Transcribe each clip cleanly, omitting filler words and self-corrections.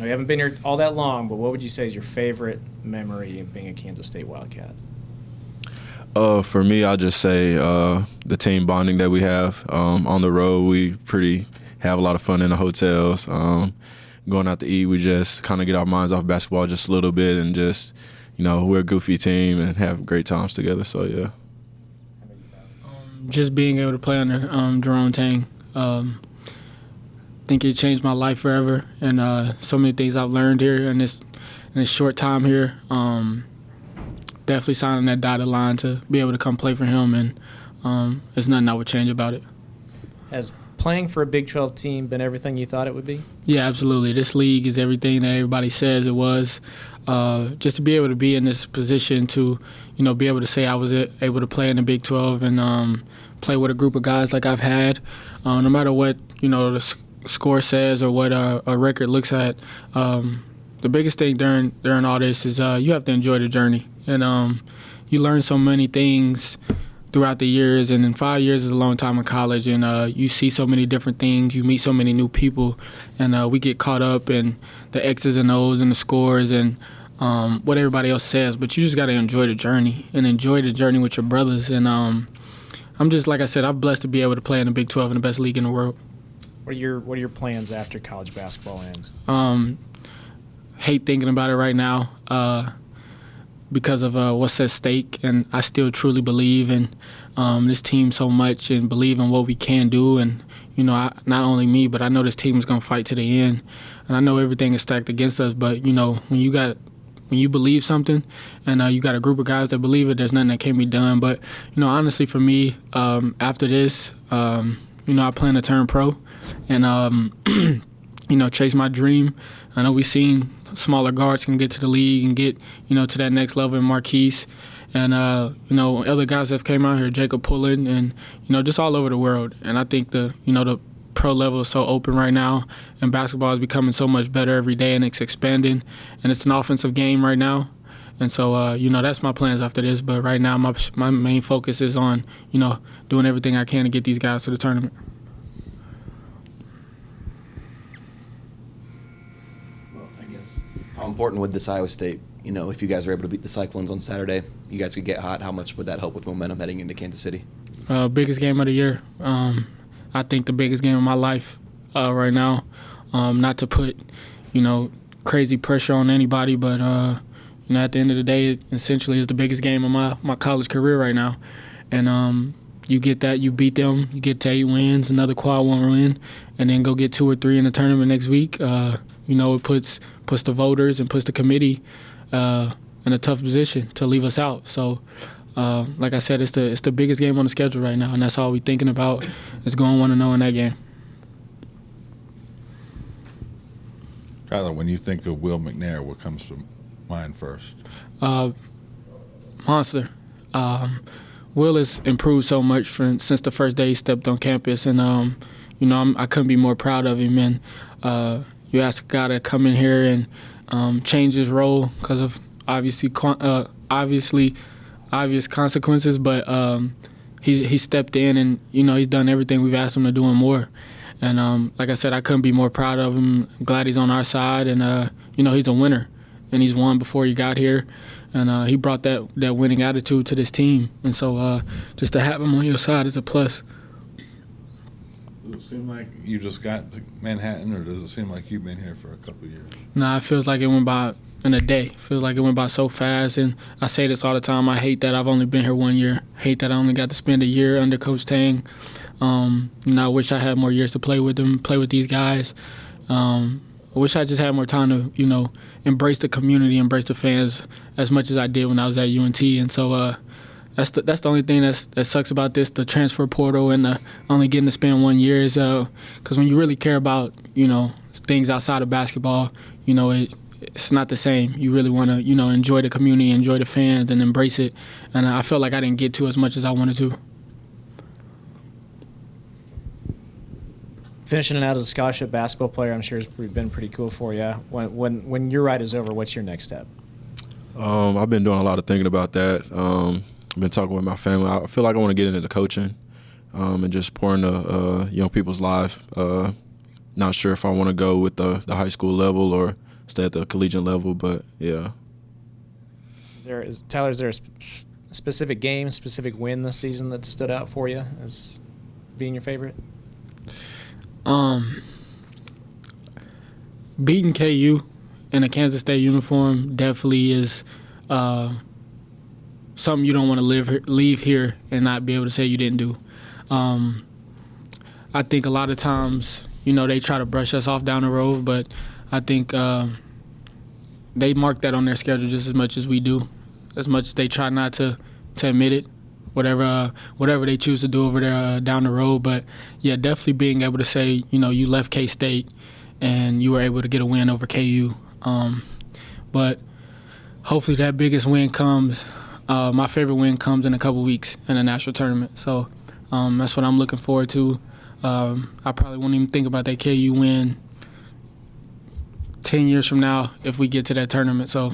you haven't been here all that long, but what would you say is your favorite memory of being a Kansas State Wildcat? For me, I'll just say the team bonding that we have on the road. We have a lot of fun in the hotels. Going out to eat, we just kind of get our minds off basketball just a little bit, and just, we're a goofy team and have great times together. So yeah. Just being able to play under Jerome Tang, I think it changed my life forever, and so many things I've learned here in this short time here. Definitely signing that dotted line to be able to come play for him, and there's nothing I would change about it. Has playing for a Big 12 team been everything you thought it would be? Yeah, absolutely. This league is everything that everybody says it was. Just to be able to be in this position to, be able to say I was able to play in the Big 12 and play with a group of guys like I've had, no matter what, the score says or what a record looks at, the biggest thing during all this is you have to enjoy the journey. And you learn so many things throughout the years, and in 5 years is a long time in college, and you see so many different things, you meet so many new people, and we get caught up in the X's and O's and the scores and what everybody else says, but you just got to enjoy the journey and enjoy the journey with your brothers. And I'm just, like I said, I'm blessed to be able to play in the Big 12 in the best league in the world. What are your plans after college basketball ends? Hate thinking about it right now. Because of what's at stake, and I still truly believe in this team so much and believe in what we can do. And not only me, but I know this team is going to fight to the end. And I know everything is stacked against us, but when you believe something, and you got a group of guys that believe it, there's nothing that can be done. But honestly, for me, after this, I plan to turn pro and chase my dream. I know we've seen smaller guards can get to the league and get, to that next level in Marquise. And, other guys that have came out here, Jacob Pullen, and, just all over the world. And I think the pro level is so open right now, and basketball is becoming so much better every day, and it's expanding. And it's an offensive game right now. And so, that's my plans after this. But right now, my main focus is on, doing everything I can to get these guys to the tournament. How important would this Iowa State, if you guys are able to beat the Cyclones on Saturday, you guys could get hot, how much would that help with momentum heading into Kansas City? Biggest game of the year. I think the biggest game of my life right now. Not to put, crazy pressure on anybody, but, at the end of the day, it essentially is the biggest game of my college career right now. And you get that, you beat them, you get 8 wins, another quad 1 win, and then go get 2 or 3 in the tournament next week. It puts the voters and puts the committee in a tough position to leave us out. So, like I said, it's the biggest game on the schedule right now, and that's all we're thinking about is going 1-0 in that game. Tyler, when you think of Will McNair, what comes to mind first? Monster. Will has improved so much since the first day he stepped on campus, and I couldn't be more proud of him. And you ask a guy to come in here and change his role because of obviously obvious consequences, but he stepped in and he's done everything we've asked him to do and more. And like I said, I couldn't be more proud of him. I'm glad he's on our side, and he's a winner, and he's won before he got here. And he brought that winning attitude to this team. And so just to have him on your side is a plus. Does it seem like you just got to Manhattan, or does it seem like you've been here for a couple of years? Nah, it feels like it went by in a day. It feels like it went by so fast. And I say this all the time. I hate that I've only been here 1 year. I hate that I only got to spend a year under Coach Tang. I wish I had more years to play with them, play with these guys. I wish I just had more time to, embrace the community, embrace the fans as much as I did when I was at UNT. And so that's the only thing that sucks about this, the transfer portal and only getting to spend 1 year is because when you really care about, things outside of basketball, it's not the same. You really want to, enjoy the community, enjoy the fans, and embrace it. And I felt like I didn't get to as much as I wanted to. Finishing it out as a scholarship basketball player, I'm sure has been pretty cool for you. When your ride is over, what's your next step? I've been doing a lot of thinking about that. I've been talking with my family. I feel like I want to get into coaching and just pour into young people's lives. Not sure if I want to go with the high school level or stay at the collegiate level. But yeah. Tyler, is there a specific game, specific win this season that stood out for you as being your favorite? Beating KU in a Kansas State uniform definitely is something you don't want to leave here and not be able to say you didn't do. I think a lot of times, they try to brush us off down the road, but I think they mark that on their schedule just as much as we do, as much as they try not to admit it, whatever they choose to do over there down the road. But, yeah, definitely being able to say, you left K-State and you were able to get a win over KU. But hopefully that biggest win comes. My favorite win comes in a couple weeks in the national tournament. So that's what I'm looking forward to. I probably won't even think about that KU win 10 years from now if we get to that tournament. So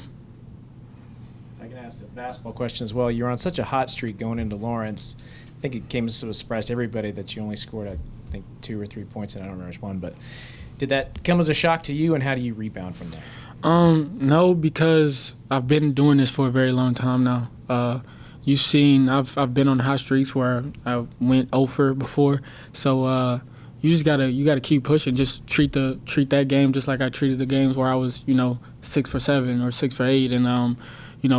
I can ask a basketball question as well. You're on such a hot streak going into Lawrence. I think it came as a surprise to everybody that you only scored, I think, 2 or 3 points, and I don't remember which one. But did that come as a shock to you, and how do you rebound from that? No, because I've been doing this for a very long time now. You've seen I've been on hot streaks where I went 0 before, so you just gotta keep pushing. Just treat that game just like I treated the games where I was 6 for 7 or 6 for 8, and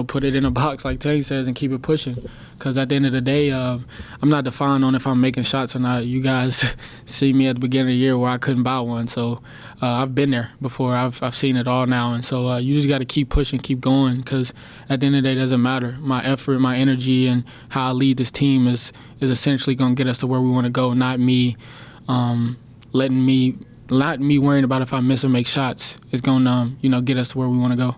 put it in a box like Tay says and keep it pushing. Because at the end of the day, I'm not defined on if I'm making shots or not. You guys see me at the beginning of the year where I couldn't buy one, so I've been there before. I've seen it all now, and so you just got to keep pushing, keep going. Because at the end of the day, it doesn't matter. My effort, my energy, and how I lead this team is essentially going to get us to where we want to go. Not me, not me worrying about if I miss or make shots. It's going to get us to where we want to go.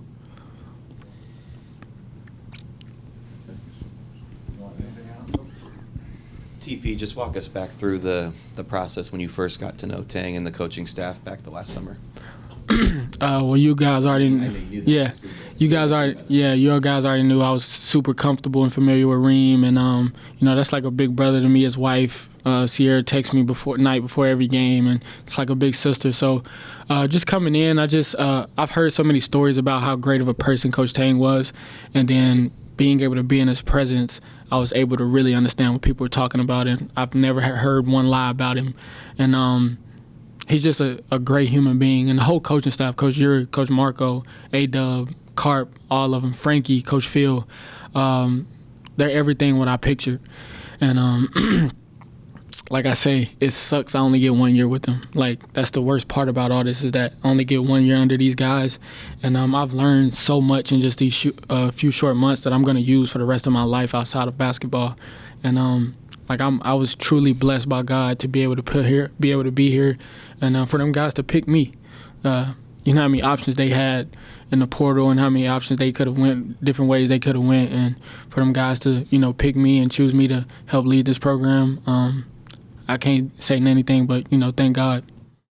TP, just walk us back through the process when you first got to know Tang and the coaching staff back the last summer. Well, you guys already, you guys already knew I was super comfortable and familiar with Reem, and that's like a big brother to me. His wife, Sierra, texts me night before every game, and it's like a big sister. So, just coming in, I've heard so many stories about how great of a person Coach Tang was, and then being able to be in his presence, I was able to really understand what people were talking about, and I've never heard one lie about him. And he's just a great human being. And the whole coaching staff, Coach Yuri, Coach Marco, A-Dub, Carp, all of them, Frankie, Coach Phil, they're everything what I pictured. And like I say, it sucks I only get 1 year with them. Like, that's the worst part about all this, is that I only get 1 year under these guys. And I've learned so much in just these few short months that I'm going to use for the rest of my life outside of basketball. And I was truly blessed by God to be able to be here, and for them guys to pick me. You know how many options they had in the portal, and how many options they could have went, different ways they could have went, and for them guys to pick me and choose me to help lead this program. I can't say anything but thank God.